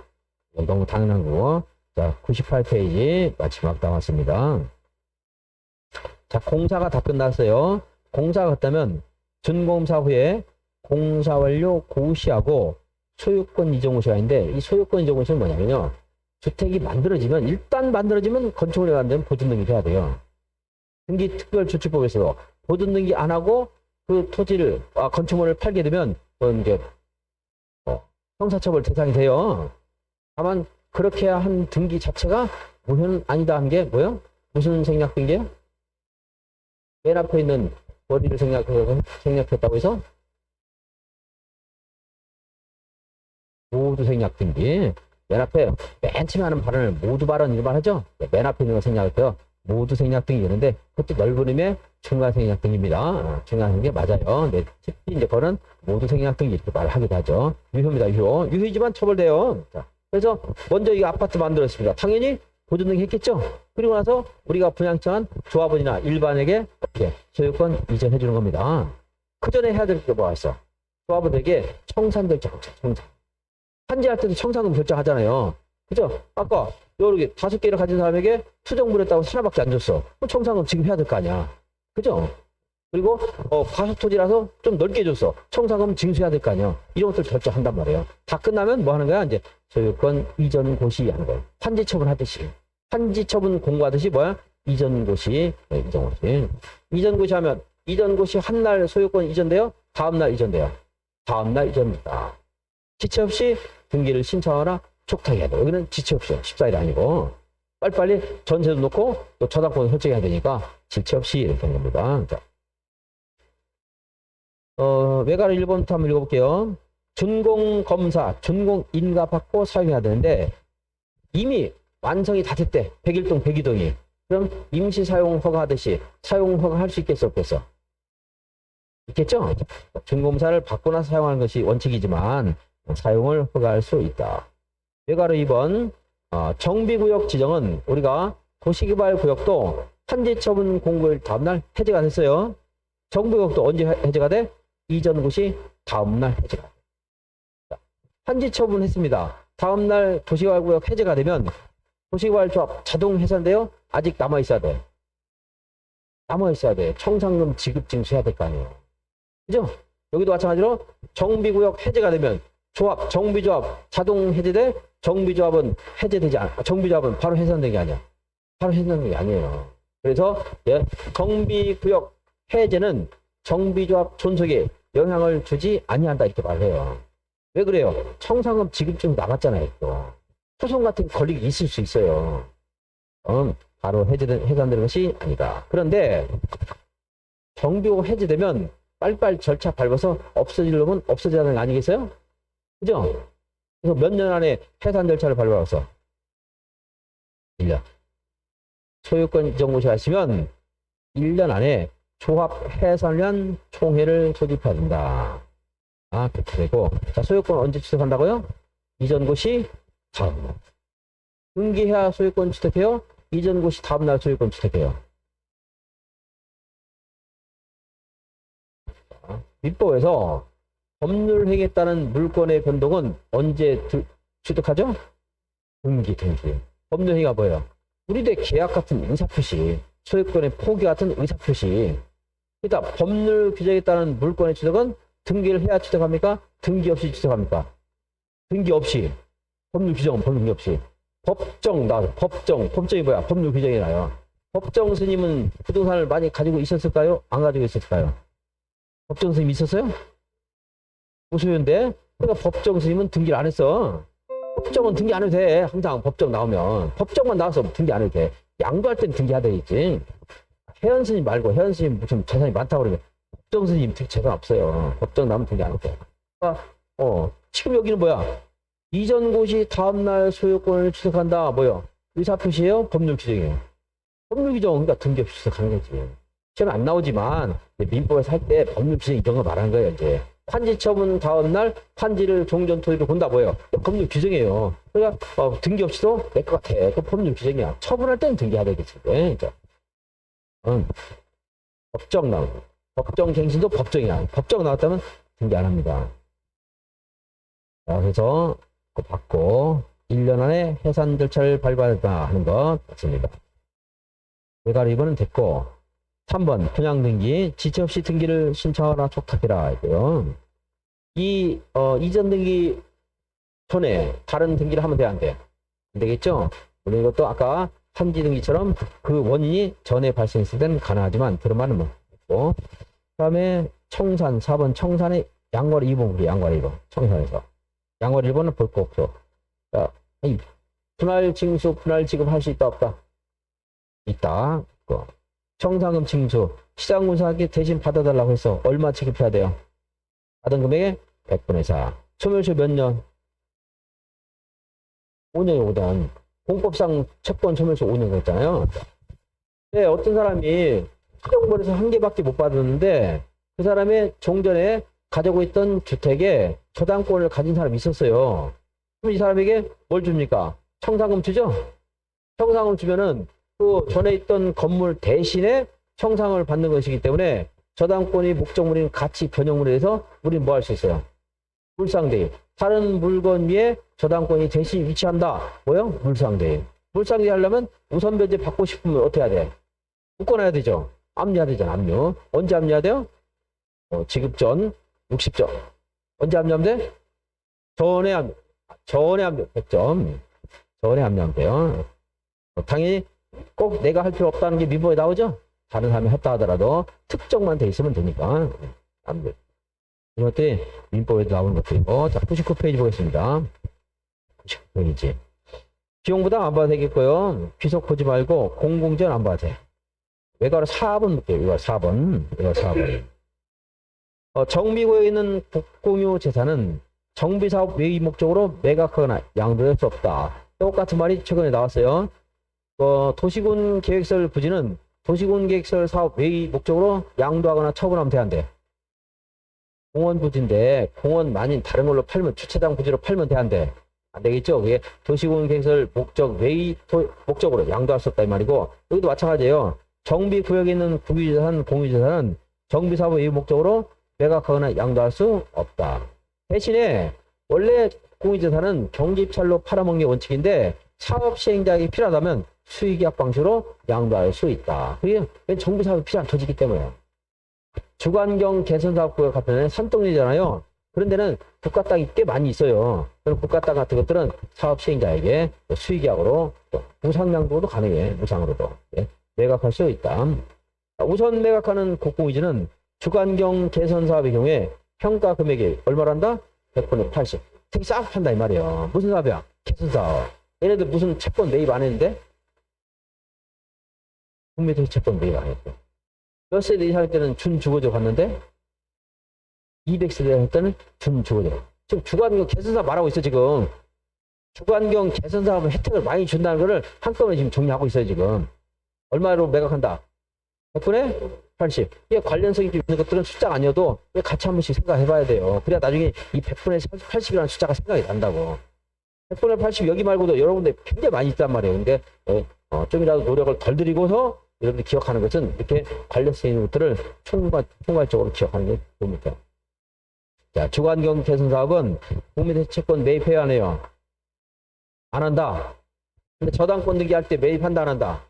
너무 당연한 거고. 자, 98페이지 마지막 나왔습니다. 자, 공사가 다 끝났어요. 공사가 끝나면 준공사 후에 공사 완료 고시하고 소유권 이전 고시가 있는데 이 소유권 이전 고시는 뭐냐면요. 주택이 만들어지면 일단 만들어지면 건축을 해야 되면 보존 등기 해야 돼요. 등기 특별조치법에서 보존 등기 안 하고 그 토지를 건축물을 팔게 되면 이제 형사처벌 대상이 돼요. 다만 그렇게 한 등기 자체가 무효는 아니다 한 게 뭐예요? 무슨 생략 등기예요? 맨 앞에 있는 머리를 생략했다고 해서 모두 생략 등기. 맨 앞에 맨 처음에 하는 발언을 모두 발언 이런 말 하죠? 맨 앞에 있는 거 생략했고요. 모두 생략 등이 있는데 그것도 넓은 의미의 중간 생략 등입니다. 중간 생략 맞아요. 네, 특히 이제 그거는 모두 생략 등기 이렇게 말을 하기도 하죠. 유효입니다. 유효. 유효이지만 처벌돼요. 자, 그래서 먼저 이 아파트 만들었습니다. 당연히 보존 등기 했겠죠? 그리고 나서 우리가 분양청한 조합원이나 일반에게 이렇게 소유권 이전해 주는 겁니다. 그 전에 해야 될 게 뭐가 있어? 조합원에게 청산 결정, 청산. 판지할 때도 청산금 결정하잖아요. 그죠? 아까 여러 개 5개를 가진 사람에게 투정부를 했다고 하나밖에 안 줬어. 그럼 청산금 지금 해야 될 거 아니야. 그죠? 그리고 과수토지라서 좀 넓게 줬어. 청산금 징수해야 될 거 아니야. 이런 것들 결정한단 말이에요. 다 끝나면 뭐 하는 거야? 이제 소유권 이전 고시 하는 거예요. 판지 처분하듯이. 판지 처분 공고하듯이 뭐야? 이전 고시. 이전 고시. 이전 고시 하면 이전 고시 한 날 소유권 이전돼요? 다음 날 이전돼요. 다음 날 이전입니다. 지체 없이 등기를 신청하라 촉탁해야 돼요. 여기는 지체 없이요. 14일 아니고. 빨리빨리 전세도 놓고 또 저당권 설정해야 되니까 지체 없이 이렇게 하는 겁니다. 자. 외과를 1번부터 한번 읽어볼게요. 준공검사, 준공인가 받고 사용해야 되는데 이미 완성이 다 됐대. 101동, 102동이. 그럼 임시 사용 허가하듯이 사용 허가할 수 있겠어, 없겠어? 있겠죠? 준공검사를 받고 나서 사용하는 것이 원칙이지만 사용을 허가할 수 있다. 외과로 2번 정비구역 지정은 우리가 도시개발구역도 판지처분 공고일 다음날 해제가 됐어요. 정비구역도 언제 해제가 돼? 이전 고시 다음날 해제가 돼. 판지처분 했습니다. 다음날 도시개발구역 해제가 되면 도시개발조합 자동 해산돼요? 아직 남아있어야 돼. 남아 있어야 돼. 청산금 지급 징수해야 될 거 아니에요. 그죠? 여기도 마찬가지로 정비구역 해제가 되면 조합, 정비조합 자동 해제돼. 정비조합은 해제되지 않아. 정비조합은 바로 해산되는 게 아니야. 바로 해산되는 게 아니에요. 그래서 예, 정비구역 해제는 정비조합 존속에 영향을 주지 아니한다 이렇게 말해요. 왜 그래요? 청산금 지급 중 나갔잖아요. 또 소송 같은 권리가 있을 수 있어요. 바로 해산되는 것이 아니다. 그런데 정비구역 해제되면 빨리빨리 절차 밟아서 없어지려면 없어져야 하는 거 아니겠어요? 그죠? 그래서 몇 년 안에 해산 절차를 밟아서 1년. 소유권 이전 고시하시면 1년 안에 조합 해산을 위한 총회를 소집해야 된다. 아, 그렇게 되고. 자, 소유권 언제 취득한다고요? 이전 고시 다음날. 등기해야 소유권 취득해요? 이전 고시 다음날 소유권 취득해요. 민법에서 법률 행위에 따른 물권의 변동은 언제 취득하죠? 등기. 법률 행위가 뭐예요? 우리대 계약 같은 의사표시, 소유권의 포기 같은 의사표시. 그러니까 법률 규정에 따른 물권의 취득은 등기를 해야 취득합니까? 등기 없이 취득합니까? 등기 없이. 법률 규정은 법률 없이. 법정 나와서 법정이 뭐야? 법률 규정이 나요. 법정 스님은 부동산을 많이 가지고 있었을까요? 안 가지고 있었을까요? 법정 스님 있었어요? 무소유인데. 그러니까 법정 스님은 등기를 안 했어. 법정은 등기 안 해도 돼. 항상 법정 나오면. 법정만 나와서 등기 안 해도 돼. 양도할 때는 등기해야 되겠지. 회원 스님 말고, 회원 스님 무슨 재산이 많다고 그러면 법정 스님 재산 없어요. 법정 나오면 등기 안 해도 돼. 그러니까, 지금 여기는 뭐야? 이전 고시 다음날 소유권을 취득한다. 뭐요? 의사표시예요? 법률 규정이에요. 법률 규정, 그러니까 등기 없이 취득하는 거지. 시험에 안 나오지만 민법에서 할 때 법률 규정 이런 거 말하는 거예요. 이제 판지 처분 다음날 판지를 종전 토지로 본다. 뭐예요? 법률 규정이에요. 그러니까 등기 없이도 낼 것 같아. 그 법률 규정이야. 처분할 때는 등기해야 되겠지. 그러니까. 법정 나오고 법정 갱신도 법정이야. 법정 나왔다면 등기 안 합니다. 자, 그래서 그거 받고 1년 안에 해산 절차를 밟아야 하는 것 같습니다. 외가로 2번은 됐고 3번 분양 등기 지체 없이 등기를 신청하거나 촉탁해라 이거요. 이전 등기 전에 다른 등기를 하면 돼, 안 돼? 안 되겠죠? 물론 이것도 아까 판지 등기처럼 그 원인이 전에 발생했을 때는 가능하지만 그런 말은 뭐 있고. 그다음에 청산 4번 청산의 양괄 2번 우리 양괄 2번 청산에서 양괄 1번은 볼 거 없어. 자, 분할 징수 분할 지급할 수 있다 없다? 있다. 청산금 징수 시장군사하게 대신 받아달라고 해서 얼마 지급해야 돼요? 받은 금액의 100분의 4. 소멸시 몇 년? 5년이 5년. 공법상 채권 소멸시 5년 그랬잖아요. 네, 어떤 사람이 시정벌에서 한 개밖에 못 받았는데 그 사람의 종전에 가지고 있던 주택에 저당권을 가진 사람이 있었어요. 그럼 이 사람에게 뭘 줍니까? 청산금 주죠? 청산금 주면은 그 전에 있던 건물 대신에 청산을 받는 것이기 때문에 저당권이 목적물인 가치 변형물에 대해서 우리는 뭐 할 수 있어요? 물상대입. 다른 물건 위에 저당권이 대신 위치한다. 뭐요? 물상대입. 물상대입 하려면 우선 변제 받고 싶으면 어떻게 해야 돼? 묶어놔야 되죠. 압류해야 되잖아. 압류. 언제 압류해야 돼요? 지급 전 60점. 언제 압류하면 돼? 전에 압류. 100점. 전에 압류하면 돼요. 당연히 꼭 내가 할 필요 없다는 게 민법에 나오죠? 다른 사람이 했다 하더라도 특정만 돼 있으면 되니까. 압류. 이것들이 민법에도 나오는 것들이고. 자, 99페이지 보겠습니다. 99페이지. 비용부담 안 봐도 되겠고요. 귀속 보지 말고 공공지원 안 봐도 돼. 외과로 4번 볼게요. 외과로 4번. 외과로 4번. 정비구역에 있는 국공유 재산은 정비사업 외의 목적으로 매각하거나 양도할 수 없다. 똑같은 말이 최근에 나왔어요. 도시군 계획설 부지는 도시군 계획설 사업 외의 목적으로 양도하거나 처분하면 돼, 안 돼? 공원 부지인데 공원 만인 다른 걸로 팔면 주차장 부지로 팔면 돼, 안 돼? 안 되겠죠? 그게 도시군 계획설 목적 외의 목적으로 양도할 수 없다 이 말이고, 여기도 마찬가지예요. 정비구역에 있는 국유재산, 공유재산은 정비사업 외의 목적으로 매각하거나 양도할 수 없다. 대신에 원래 공유재산은 경기입찰로 팔아먹는 게 원칙인데 사업 시행자에게 필요하다면 수의계약 방식으로 양도할 수 있다. 그게 정비 사업이 필요한 토지이기 때문에. 주관경 개선사업구역 같은 데는 산동네잖아요. 그런 데는 국가 땅이 꽤 많이 있어요. 그럼 국가 땅 같은 것들은 사업 시행자에게 수의계약으로 무상양도도 가능해. 무상으로도. 예, 매각할 수 있다. 우선 매각하는 국공유지는 주관경 개선 사업의 경우에 평가 금액이 얼마란다? 100분의 80. 되게 싸게 판다 이 말이에요. 무슨 사업이야? 개선 사업. 얘네들 무슨 채권 매입 안 했는데? 국민들 채권 매입 안 했고. 몇 세대 이상 할 때는 준주거죠 갔는데 200세대 할 때는 준주거죠. 지금 주관경 개선사업 말하고 있어 지금. 주관경 개선사업은 혜택을 많이 준다는 거를 한꺼번에 지금 정리하고 있어요 지금. 얼마로 매각한다? 100분의 80. 이게 관련성이 좀 있는 것들은 숫자가 아니어도 같이 한 번씩 생각해 봐야 돼요. 그래야 나중에 이 100분의 80이라는 숫자가 생각이 난다고. 100분의 80 여기 말고도 여러분들 굉장히 많이 있단 말이에요. 근데 좀이라도 노력을 덜 들이고서 여러분들 기억하는 것은 이렇게 관련성 있는 것들을 총괄적으로 기억하는 게 뭡니까? 자, 주관경 개선 사업은 국민의 채권 매입해야 하네요. 안 한다. 근데 저당권 등기 할 때 매입한다 안 한다?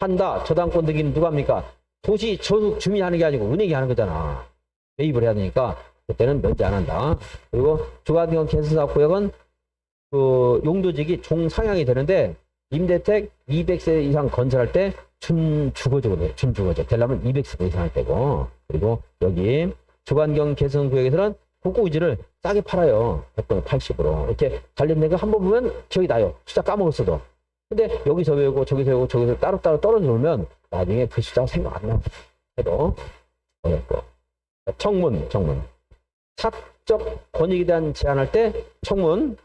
한다. 저당권 등기는 누가 합니까? 도시 저속 주민이 하는 게 아니고 은행이 하는 거잖아. 매입을 해야 되니까 그때는 면제 안 한다. 그리고 주관경 개선 사업 구역은 그 용도직이 종상향이 되는데 임대택 200세 이상 건설할 때 준주거죠. 준주거죠. 되려면 200세 이상 할 때고. 그리고 여기 주관경 개선 구역에서는 국고유지를 싸게 팔아요. 100분의 80으로. 이렇게 관련된 거 한 번 보면 기억이 나요. 숫자 까먹었어도. 근데 여기서 외우고 저기서 외우고 저기서 따로따로 떨어져 놓으면 나중에 그 숫자가 생각 안 나요. 해도 어렵고. 청문. 사적 권익에 대한 제한할 때 청문.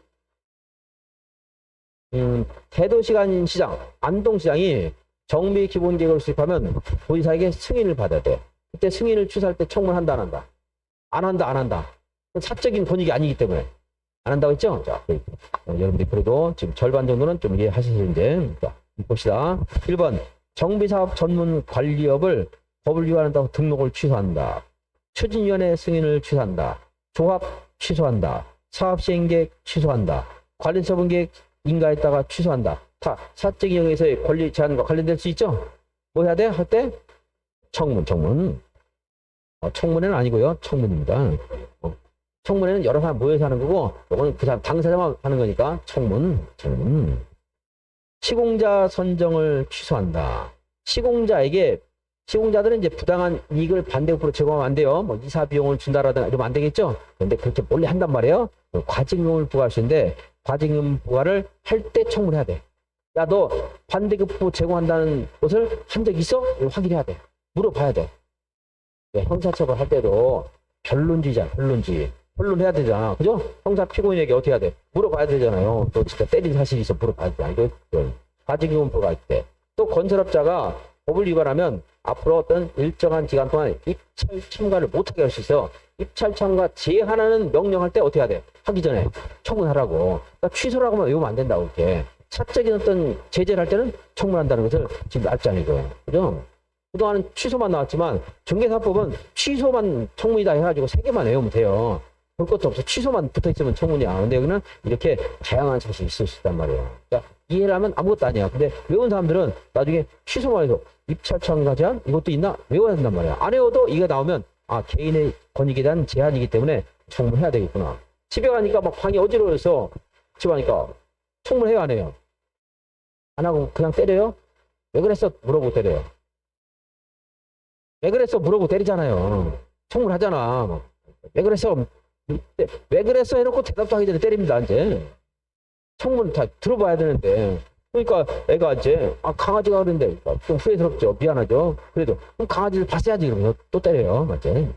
대도시간 시장, 안동시장이 정비 기본계획을 수립하면 도지사에게 승인을 받아야 돼. 그때 승인을 취소할 때 청문한다, 안 한다? 안 한다. 사적인 권익이 아니기 때문에. 안 한다고 했죠? 자, 여러분들이 그래도 지금 절반 정도는 좀 이해하셔서 이제 봅시다. 1번, 정비사업 전문 관리업을 법을 위반한다고 등록을 취소한다. 추진위원회 승인을 취소한다. 조합 취소한다. 사업시행계획 취소한다. 관리처분계획 인가했다가 취소한다. 다 사적인 영역에서의 권리 제한과 관련될 수 있죠? 뭐 해야 돼? 할 때? 청문. 청문회는 아니고요. 청문입니다. 청문회는 여러 사람 모여서 하는 거고, 이거는 그 사람 당사자만 하는 거니까 청문. 시공자 선정을 취소한다. 시공자들은 이제 부당한 이익을 반대급부로 제공하면 안 돼요. 뭐 이사 비용을 준다라든가 이러면 안 되겠죠? 근데 그렇게 몰래 한단 말이에요. 과징금을 부과할 수 있는데 과징금 부과를 할 때 청문해야 돼. 야, 너 반대급부 제공한다는 것을 한 적 있어? 이거 확인해야 돼. 물어봐야 돼. 형사처벌 할 때도 변론지잖아. 변론해야 되잖아. 그죠? 형사 피고인에게 어떻게 해야 돼? 물어봐야 되잖아요. 너 진짜 때린 사실이 있어 물어봐야 되잖아. 이거 과징금 부과할 때. 또 건설업자가 법을 위반하면 앞으로 어떤 일정한 기간 동안 입찰 참가를 못하게 할 수 있어요. 입찰 참가 제한하는 명령할 때 어떻게 해야 돼? 하기 전에 청문하라고. 그러니까 취소라고 하면 외우면 안 된다고 이렇게. 사적인 어떤 제재를 할 때는 청문한다는 것을 지금 알잖아요. 이거. 그죠? 그동안은 취소만 나왔지만 중개사법은 취소만 청문이다 해가지고 3개만 외우면 돼요. 볼 것도 없어. 취소만 붙어있으면 청문이야. 근데 여기는 이렇게 다양한 사실이 있을 수 있단 말이에요. 그러니까 이해를 하면 아무것도 아니야. 근데 외운 사람들은 나중에 취소만 해서 입찰 참가 제한 이것도 있나? 외워야 된단 말이야. 안 외워도 이게 나오면 개인의 권익에 대한 제한이기 때문에 청문해야 되겠구나. 집에 가니까 막 방이 어지러워서 집에 가니까 청문해요 안 해요? 안 하고 그냥 때려요? 왜 그랬어? 물어보고 때려요. 왜 그랬어? 물어보고 때리잖아요. 청문하잖아. 왜 그랬어? 왜 그랬어? 해놓고 대답도 하기 전에 때립니다. 이제 청문 다 들어봐야 되는데. 그러니까 애가 이제 강아지가 그런데 좀 후회스럽죠. 미안하죠. 그래도 그럼 강아지를 봤어야지 그러면서 또 때려요. 맞지?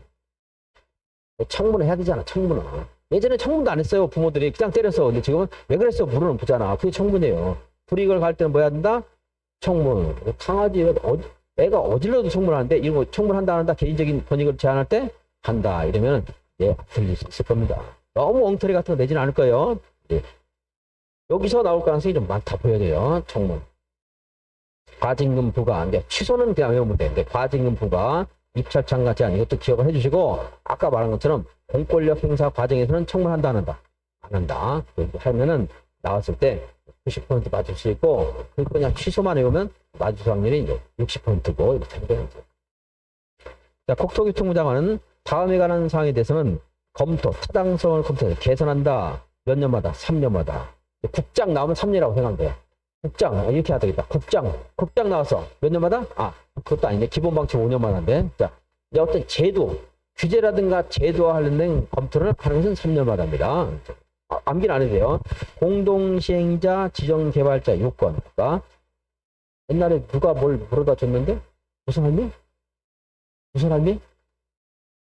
청문을 해야 되잖아. 청문은. 예전에 청문도 안 했어요. 부모들이 그냥 때렸어. 근데 지금은 왜 그랬어? 물어는 보잖아. 그게 청문이에요. 불이익을 갈 때는 뭐 해야 된다? 청문. 강아지 애가 어질러도 청문하는데 이런 거 청문한다 안 한다 개인적인 권익을 제한할 때 한다 이러면 들릴 수 있을 겁니다. 너무 엉터리 같은 거 내지는 않을 거예요. 여기서 나올 가능성이 좀 많다 보여야 돼요. 청문. 과징금 부과. 근데 취소는 그냥 외우면 되는데 과징금 부과, 입찰 참가 제한 이것도 기억을 해주시고 아까 말한 것처럼 공권력 행사 과정에서는 청문한다 안 한다? 안 한다. 그렇게 하면은 나왔을 때 90% 맞을 수 있고, 그냥 취소만 해오면 맞을 확률이 이제 60%고, 이렇게 되는 거예요. 자, 국토교통부 장관은 다음에 관한 사항에 대해서는 검토, 타당성을 검토해 개선한다. 몇 년마다? 3년마다. 국장 나오면 3년이라고 생각하면 돼요. 국장, 이렇게 해야 되겠다. 국장 나왔어. 몇 년마다? 아, 그것도 아니네. 기본방침 5년마다인데. 자, 이제 어떤 제도, 규제라든가 제도와 관련된 검토를 하는 것은 3년마다 합니다. 암기는 안 해도 돼요. 공동시행자, 지정개발자 요건. 그러니까 옛날에 누가 뭘 물어다 줬는데? 무슨 할미? 무슨 할미?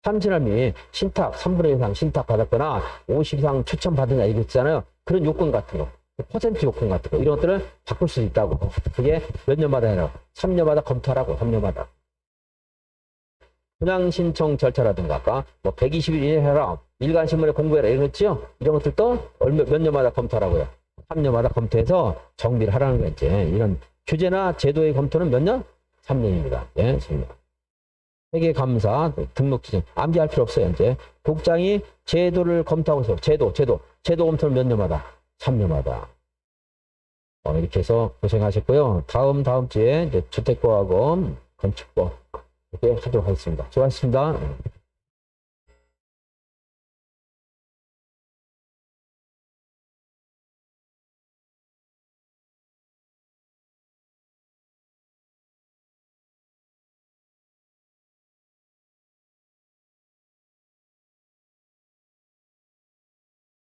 삼신할미. 신탁, 3분의 1 이상 신탁 받았거나 50 이상 추천 받으냐 이랬잖아요. 그런 요건 같은 거. 퍼센트 요건 같은 거. 이런 것들을 바꿀 수 있다고. 그게 몇 년마다 해라. 3년마다 검토하라고. 3년마다. 분양 신청 절차라든가 아까 뭐 120일 이내 해라. 일간신문에 공부해라. 이랬죠? 이런 것들도 몇 년마다 검토하라고요. 3년마다 검토해서 정비를 하라는 거 이제. 이런 규제나 제도의 검토는 몇 년? 3년입니다. 예, 3년. 회계감사, 등록지정. 암기할 필요 없어요, 이제. 국장이 제도를 검토하고 있어요. 제도 검토는 몇 년마다? 3년마다. 이렇게 해서 고생하셨고요. 다음 주에 이제 주택보호하고 건축법 이렇게 하도록 하겠습니다. 수고하셨습니다.